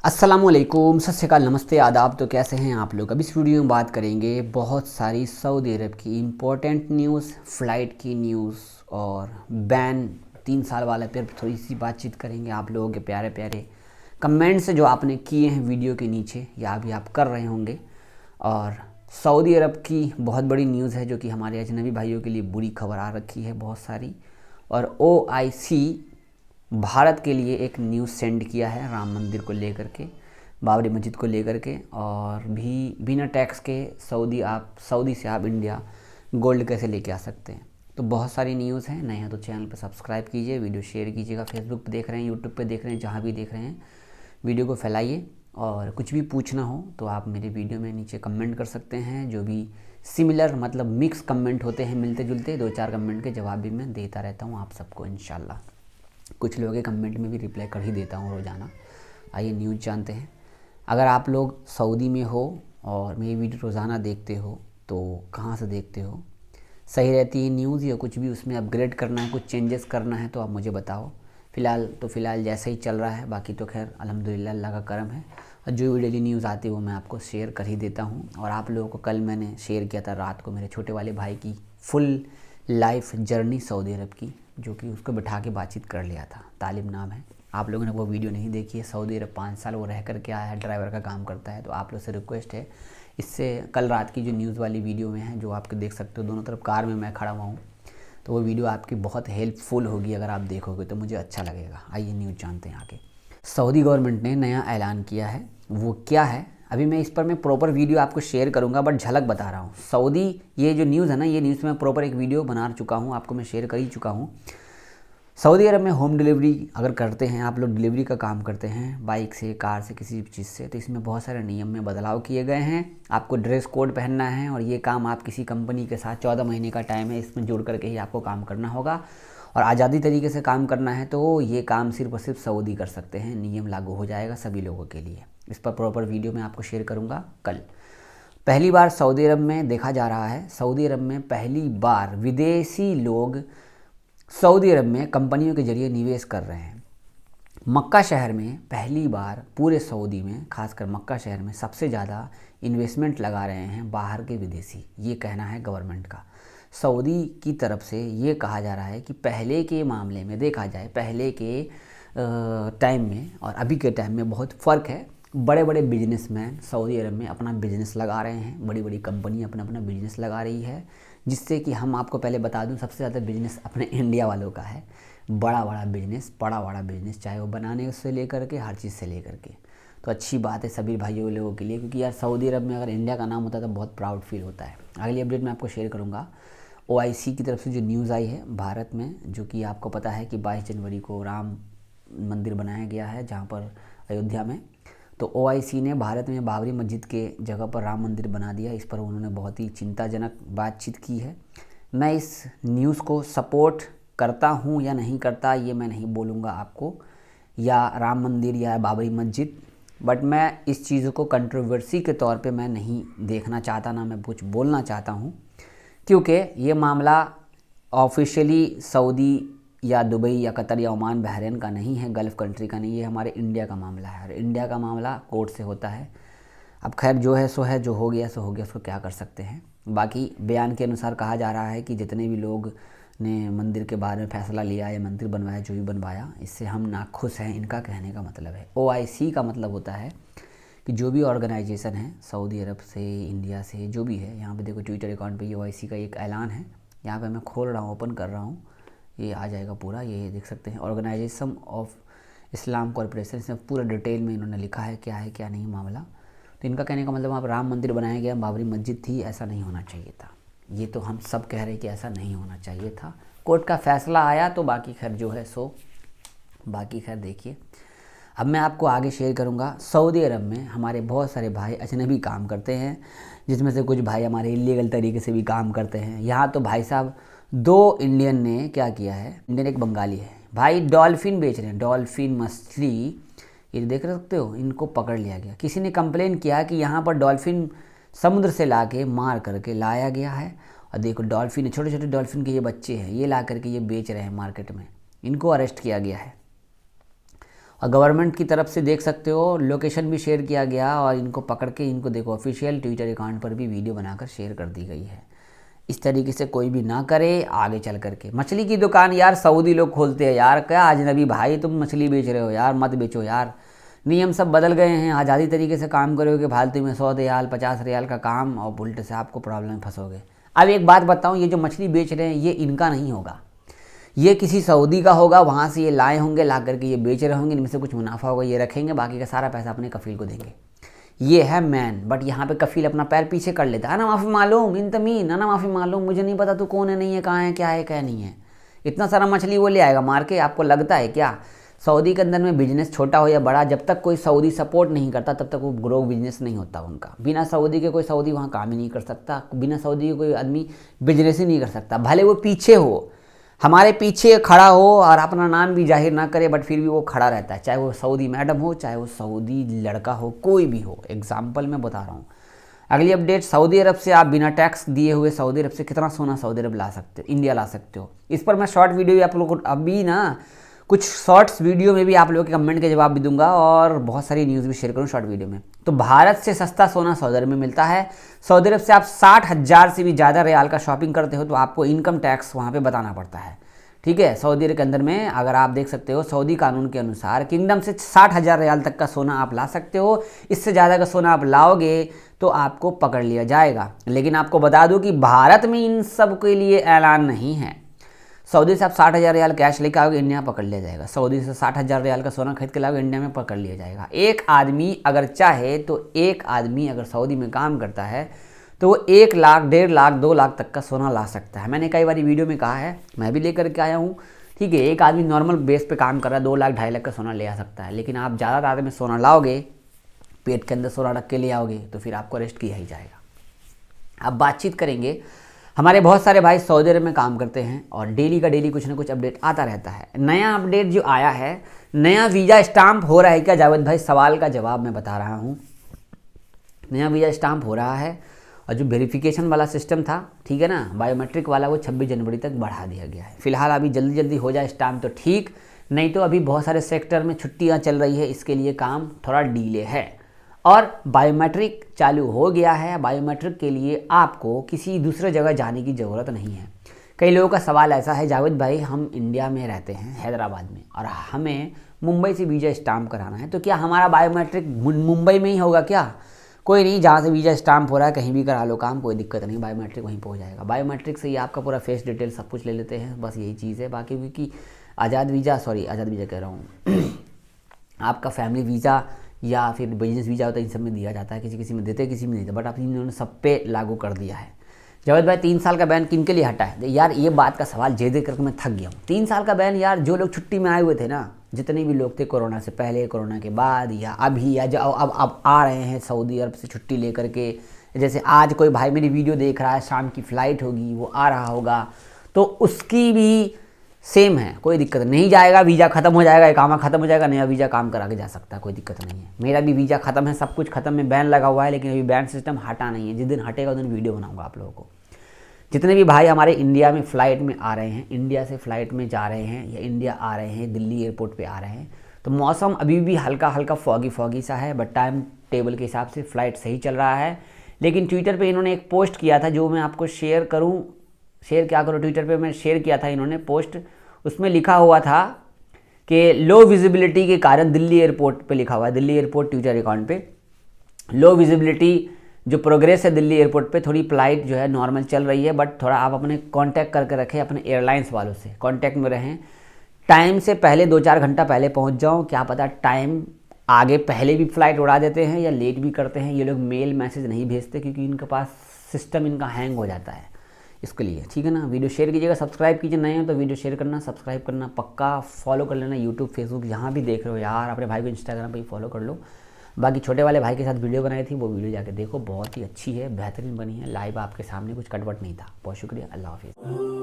अस्सलामुअलैकुम, सत श्री अकाल, नमस्ते, आदाब। तो कैसे हैं आप लोग। अब इस वीडियो में बात करेंगे बहुत सारी सऊदी अरब की इम्पोर्टेंट न्यूज़, फ़्लाइट की न्यूज़ और बैन 3 साल वाले पर थोड़ी सी बातचीत करेंगे। आप लोगों के प्यारे प्यारे कमेंट्स जो आपने किए हैं वीडियो के नीचे या अभी आप कर रहे होंगे। और सऊदी अरब की बहुत बड़ी न्यूज़ है जो कि हमारे अजनबी भाइयों के लिए बुरी खबर आ रखी है बहुत सारी। और OIC भारत के लिए एक न्यूज़ सेंड किया है राम मंदिर को लेकर के, बाबरी मस्जिद को लेकर के, और भी बिना टैक्स के सऊदी से आप इंडिया गोल्ड कैसे लेके आ सकते हैं। तो बहुत सारी न्यूज़ हैं। नए हैं तो चैनल पर सब्सक्राइब कीजिए, वीडियो शेयर कीजिएगा। फेसबुक पे देख रहे हैं, यूट्यूब पे देख रहे हैं, जहाँ भी देख रहे हैं वीडियो को फैलाइए। और कुछ भी पूछना हो तो आप मेरे वीडियो में नीचे कमेंट कर सकते हैं। जो भी सिमिलर मतलब मिक्स कमेंट होते हैं, मिलते जुलते 2-4 कमेंट के जवाब भी मैं देता रहता हूँ आप सबको इंशाल्लाह। कुछ लोगों के कमेंट में भी रिप्लाई कर ही देता हूँ रोज़ाना। आइए न्यूज़ जानते हैं। अगर आप लोग सऊदी में हो और मेरी वीडियो रोज़ाना देखते हो तो कहाँ से देखते हो, सही रहती है न्यूज़ या कुछ भी उसमें अपग्रेड करना है, कुछ चेंजेस करना है तो आप मुझे बताओ। फ़िलहाल जैसे ही चल रहा है, बाकी तो खैर अल्हम्दुलिल्लाह अल्लाह का करम है। और जो भी डेली न्यूज़ आती है वो मैं आपको शेयर कर ही देता हूँ। और आप लोगों को कल मैंने शेयर किया था रात को मेरे छोटे वाले भाई की फुल लाइफ जर्नी सऊदी अरब की, जो कि उसको बिठा के बातचीत कर लिया था। तालिब नाम है। आप लोगों ने वो वीडियो नहीं देखी है। सऊदी अरब 5 साल वो रह कर के आया है, ड्राइवर का काम करता है। तो आप लोग से रिक्वेस्ट है, इससे कल रात की जो न्यूज़ वाली वीडियो में है जो आपके देख सकते हो, दोनों तरफ कार में मैं खड़ा हुआ हूँ, तो वो वीडियो आपकी बहुत हेल्पफुल होगी। अगर आप देखोगे तो मुझे अच्छा लगेगा। आइए न्यूज़ जानते हैं आगे। सऊदी गवर्नमेंट ने नया ऐलान किया है। वो क्या है अभी मैं इस पर प्रॉपर वीडियो आपको शेयर करूंगा, बट झलक बता रहा हूँ। सऊदी ये जो न्यूज़ है ना, ये न्यूज़ में प्रॉपर एक वीडियो बना चुका हूँ, आपको मैं शेयर कर ही चुका हूँ। सऊदी अरब में होम डिलीवरी अगर करते हैं आप लोग, डिलीवरी का काम करते हैं बाइक से, कार से, किसी भी चीज़ से, तो इसमें बहुत सारे नियम में बदलाव किए गए हैं। आपको ड्रेस कोड पहनना है और ये काम आप किसी कंपनी के साथ 14 महीने का टाइम है, इसमें जुड़ करके ही आपको काम करना होगा। और आज़ादी तरीके से काम करना है तो ये काम सिर्फ और सिर्फ सऊदी कर सकते हैं। नियम लागू हो जाएगा सभी लोगों के लिए। इस पर प्रॉपर वीडियो मैं आपको शेयर करूँगा कल। पहली बार सऊदी अरब में देखा जा रहा है, सऊदी अरब में पहली बार विदेशी लोग सऊदी अरब में कंपनियों के जरिए निवेश कर रहे हैं। मक्का शहर में पहली बार पूरे सऊदी में, खासकर मक्का शहर में सबसे ज़्यादा इन्वेस्टमेंट लगा रहे हैं बाहर के विदेशी। ये कहना है गवर्नमेंट का। सऊदी की तरफ से ये कहा जा रहा है कि पहले के मामले में देखा जाए, पहले के टाइम में और अभी के टाइम में बहुत फ़र्क है। बड़े बड़े बिजनेसमैन सऊदी अरब में अपना बिज़नेस लगा रहे हैं, बड़ी बड़ी कंपनी अपना अपना बिज़नेस लगा रही है, जिससे कि हम आपको पहले बता दूं सबसे ज़्यादा बिज़नेस अपने इंडिया वालों का है। बड़ा बड़ा बिज़नेस, चाहे वो बनाने से लेकर के हर चीज़ से लेकर के। तो अच्छी बात है सभी भाइयों लोगों के लिए, क्योंकि यार सऊदी अरब में अगर इंडिया का नाम होता है तो बहुत प्राउड फील होता है। अगली अपडेट मैं आपको शेयर करूँगा। OIC की तरफ से जो न्यूज़ आई है भारत में, जो कि आपको पता है कि 22 जनवरी को राम मंदिर बनाया गया है जहाँ पर अयोध्या में। तो OIC ने भारत में बाबरी मस्जिद के जगह पर राम मंदिर बना दिया। इस पर उन्होंने बहुत ही चिंताजनक बातचीत की है। मैं इस न्यूज़ को सपोर्ट करता हूँ या नहीं करता ये मैं नहीं बोलूँगा आपको, या राम मंदिर या बाबरी मस्जिद, बट मैं इस चीज़ को कंट्रोवर्सी के तौर पे मैं नहीं देखना चाहता, ना मैं कुछ बोलना चाहता हूँ, क्योंकि ये मामला ऑफिशियली सऊदी या दुबई या कतर या ओमान बहरीन का नहीं है, गल्फ़ कंट्री का नहीं है, हमारे इंडिया का मामला है। और इंडिया का मामला कोर्ट से होता है। अब खैर जो है सो है, जो हो गया सो हो गया, उसको क्या कर सकते हैं। बाकी बयान के अनुसार कहा जा रहा है कि जितने भी लोग ने मंदिर के बारे में फ़ैसला लिया या मंदिर बनवाया, जो भी बनवाया, इससे हम नाखुश हैं, इनका कहने का मतलब है। OIC का मतलब होता है कि जो भी ऑर्गेनाइजेशन है सऊदी अरब से, इंडिया से, जो भी है, यहाँ पे देखो ट्विटर अकाउंट पे ये OIC का एक ऐलान है। यहाँ पे मैं खोल रहा हूँ, ओपन कर रहा हूँ, ये आ जाएगा पूरा, ये देख सकते हैं। ऑर्गेनाइजेशन ऑफ इस्लाम कॉरपोरेशन, इसमें पूरा डिटेल में इन्होंने लिखा है क्या है क्या नहीं मामला। तो इनका कहने का मतलब वहाँ पर राम मंदिर बनाया गया, बाबरी मस्जिद थी, ऐसा नहीं होना चाहिए था। ये तो हम सब कह रहे हैं कि ऐसा नहीं होना चाहिए था। कोर्ट का फैसला आया तो बाकी खैर जो है सो बाकी खैर देखिए। अब मैं आपको आगे शेयर करूंगा। सऊदी अरब में हमारे बहुत सारे भाई अजनबी काम करते हैं, जिसमें से कुछ भाई हमारे इलीगल तरीके से भी काम करते हैं। यहाँ तो भाई साहब 2 इंडियन ने क्या किया है, इंडियन एक बंगाली है भाई, डॉल्फिन बेच रहे हैं, डॉल्फिन मछली, ये देख सकते हो, इनको पकड़ लिया गया। किसी ने कंप्लेन किया कि यहाँ पर डॉल्फिन समुद्र से ला के मार करके लाया गया है, और देखो डॉल्फिन, छोटे छोटे डॉल्फिन के ये बच्चे हैं, ये ला करके ये बेच रहे हैं मार्केट में। इनको अरेस्ट किया गया है। और गवर्नमेंट की तरफ से देख सकते हो लोकेशन भी शेयर किया गया और इनको पकड़ के इनको देखो ऑफिशियल ट्विटर अकाउंट पर भी वीडियो बनाकर शेयर कर दी गई है। इस तरीके से कोई भी ना करे आगे चल करके। मछली की दुकान यार सऊदी लोग खोलते हैं यार, क्या अजनबी भाई तुम मछली बेच रहे हो यार, मत बेचो यार। नियम सब बदल गए हैं, आज़ादी तरीके से काम करोगे फालतू में 100 रियाल 50 रियाल का काम और उल्टे से आपको प्रॉब्लम में फंसोगे। अब एक बात बताऊँ, ये जो मछली बेच रहे हैं ये इनका नहीं होगा, ये किसी सऊदी का होगा, वहाँ से ये लाए होंगे, ला करके ये बेच रहे होंगे, इनमें से कुछ मुनाफा होगा, ये रखेंगे, बाकी का सारा पैसा अपने कफील को देंगे। ये है मैन। बट यहाँ पे कफील अपना पैर पीछे कर लेता है ना, माफ़ी मालूम इन तमीन ना माफ़ी मालूम, मुझे नहीं पता तू कौन है, नहीं है, कहाँ है, क्या है क्या नहीं है। इतना सारा मछली वो ले आएगा मार के। आपको लगता है क्या सऊदी के अंदर में बिजनेस छोटा हो या बड़ा, जब तक कोई सऊदी सपोर्ट नहीं करता तब तक वो ग्रो बिजनेस नहीं होता उनका। बिना सऊदी के कोई सऊदी वहाँ काम ही नहीं कर सकता, बिना सऊदी के कोई आदमी बिजनेस ही नहीं कर सकता। भले वो पीछे हो, हमारे पीछे खड़ा हो और अपना नाम भी जाहिर ना करे, बट फिर भी वो खड़ा रहता है, चाहे वो सऊदी मैडम हो, चाहे वो सऊदी लड़का हो, कोई भी हो। एग्जाम्पल मैं बता रहा हूँ। अगली अपडेट, सऊदी अरब से आप बिना टैक्स दिए हुए सऊदी अरब से कितना सोना सऊदी अरब ला सकते हो, इंडिया ला सकते हो। इस पर मैं शॉर्ट वीडियो भी आप लोगों को अभी ना कुछ शॉर्ट्स वीडियो में भी आप लोगों के कमेंट के जवाब भी दूंगा और बहुत सारी न्यूज़ भी शेयर करूँ शॉर्ट वीडियो में। तो भारत से सस्ता सोना सऊदी अरब में मिलता है। सऊदी अरब से आप 60,000 से भी ज़्यादा रियाल का शॉपिंग करते हो तो आपको इनकम टैक्स वहाँ पे बताना पड़ता है, ठीक है। सऊदी अरब के अंदर में अगर आप देख सकते हो सऊदी कानून के अनुसार किंगडम से 60,000 रियाल तक का सोना आप ला सकते हो। इससे ज़्यादा का सोना आप लाओगे तो आपको पकड़ लिया जाएगा। लेकिन आपको बता दूं कि भारत में इन सब के लिए ऐलान नहीं है। सऊदी से आप 60,000 रियाल कैश लेकर आओगे, इंडिया में पकड़ लिया जाएगा। सऊदी से 60,000 रियाल का सोना खरीद के लाओगे, इंडिया में पकड़ लिया जाएगा। एक आदमी अगर चाहे तो एक आदमी अगर सऊदी में काम करता है तो वो 1 लाख 1.5 लाख 2 लाख तक का सोना ला सकता है। मैंने कई बार वीडियो में कहा है, मैं भी लेकर के आया हूँ, ठीक है। एक आदमी नॉर्मल बेस पे काम कर रहा है 2 लाख 2.5 लाख का सोना ले आ सकता है। लेकिन आप ज़्यादा तादाद में सोना लाओगे, पेट के अंदर सोना रख के ले आओगे तो फिर आपको अरेस्ट किया ही जाएगा। अब बातचीत करेंगे, हमारे बहुत सारे भाई सऊदी अरब में काम करते हैं और डेली का डेली कुछ ना कुछ अपडेट आता रहता है। नया अपडेट जो आया है, नया वीज़ा स्टाम्प हो रहा है क्या जावेद भाई, सवाल का जवाब मैं बता रहा हूँ। नया वीज़ा स्टाम्प हो रहा है और जो वेरिफिकेशन वाला सिस्टम था, ठीक है ना, बायोमेट्रिक वाला, वो 26 जनवरी तक बढ़ा दिया गया है। फिलहाल अभी जल्दी जल्दी हो जाए स्टाम्प तो ठीक, नहीं तो अभी बहुत सारे सेक्टर में छुट्टियां चल रही है, इसके लिए काम थोड़ा डीले है। और बायोमेट्रिक चालू हो गया है। बायोमेट्रिक के लिए आपको किसी दूसरे जगह जाने की ज़रूरत नहीं है। कई लोगों का सवाल ऐसा है, जावेद भाई हम इंडिया में रहते हैं हैदराबाद में और हमें मुंबई से वीज़ा स्टाम्प कराना है, तो क्या हमारा बायोमेट्रिक मुंबई में ही होगा क्या? कोई नहीं, जहाँ से वीज़ा स्टाम्प हो रहा है कहीं भी करा लो काम, कोई दिक्कत नहीं, बायोमेट्रिक वहीं पे हो जाएगा। बायोमेट्रिक से ही आपका पूरा फेस डिटेल सब कुछ ले लेते हैं, बस यही चीज़ है। बाकी क्योंकि आज़ाद वीज़ा कह रहा हूँ आपका फैमिली वीज़ा या फिर बिजनेस वीज़ा होता है, इन सब में दिया जाता है, किसी किसी में देते हैं किसी में नहीं देते, बट अब इन्होंने सब पे लागू कर दिया है। जावेद भाई 3 साल का बैन किन के लिए हटा है? यार ये बात का सवाल दे करके मैं थक गया हूँ। 3 साल का बैन यार, जो लोग छुट्टी में आए हुए थे ना, जितने भी लोग थे कोरोना से पहले, कोरोना के बाद या अभी, या जो अब आ रहे हैं सऊदी अरब से छुट्टी लेकर के, जैसे आज कोई भाई मेरी वीडियो देख रहा है, शाम की फ़्लाइट होगी, वो आ रहा होगा, तो उसकी भी सेम है, कोई दिक्कत नहीं। जाएगा, वीज़ा ख़त्म हो जाएगा, इकामा ख़त्म हो जाएगा, नया वीज़ा काम करा के जा सकता है, कोई दिक्कत नहीं है। मेरा भी वीज़ा ख़त्म है, सब कुछ ख़त्म है, बैन लगा हुआ है, लेकिन अभी बैन सिस्टम हटा नहीं है। जिस दिन हटेगा उस दिन वीडियो बनाऊँगा आप लोगों को। जितने भी भाई हमारे इंडिया में फ़्लाइट में आ रहे हैं, इंडिया से फ़्लाइट में जा रहे हैं या इंडिया आ रहे हैं, दिल्ली एयरपोर्ट पे आ रहे हैं, तो मौसम अभी भी हल्का हल्का फॉगी सा है, बट टाइम टेबल के हिसाब से फ़्लाइट सही चल रहा है। लेकिन ट्विटर पे इन्होंने एक पोस्ट किया था, जो मैं आपको शेयर क्या करूँ, ट्विटर पे मैं शेयर किया था इन्होंने पोस्ट, उसमें लिखा हुआ था कि लो विजिबिलिटी के कारण दिल्ली एयरपोर्ट पे लिखा हुआ है, दिल्ली एयरपोर्ट ट्विटर अकाउंट पे, लो विजिबिलिटी जो प्रोग्रेस है दिल्ली एयरपोर्ट पे, थोड़ी फ्लाइट जो है नॉर्मल चल रही है, बट थोड़ा आप अपने कांटेक्ट करके रखें, अपने एयरलाइंस वालों से कांटेक्ट में रहें, टाइम से पहले 2-4 घंटा पहले पहुंच जाओ। क्या पता टाइम आगे पहले भी फ़्लाइट उड़ा देते हैं या लेट भी करते हैं। ये लोग मेल मैसेज नहीं भेजते क्योंकि इनके पास सिस्टम इनका हैंग हो जाता है, इसके लिए, ठीक है ना। वीडियो शेयर कीजिएगा, सब्सक्राइब कीजिए, नए हो तो वीडियो शेयर करना, सब्सक्राइब करना पक्का, फॉलो कर लेना यूट्यूब फेसबुक जहाँ भी देख रहे हो यार, अपने भाई को इंस्टाग्राम पर ही फॉलो कर लो। बाकी छोटे वाले भाई के साथ वीडियो बनाई थी, वो वीडियो जाके देखो, बहुत ही अच्छी है, बेहतरीन बनी है, लाइव आपके सामने, कुछ कटवट नहीं था। बहुत शुक्रिया, अल्लाह हाफिज़।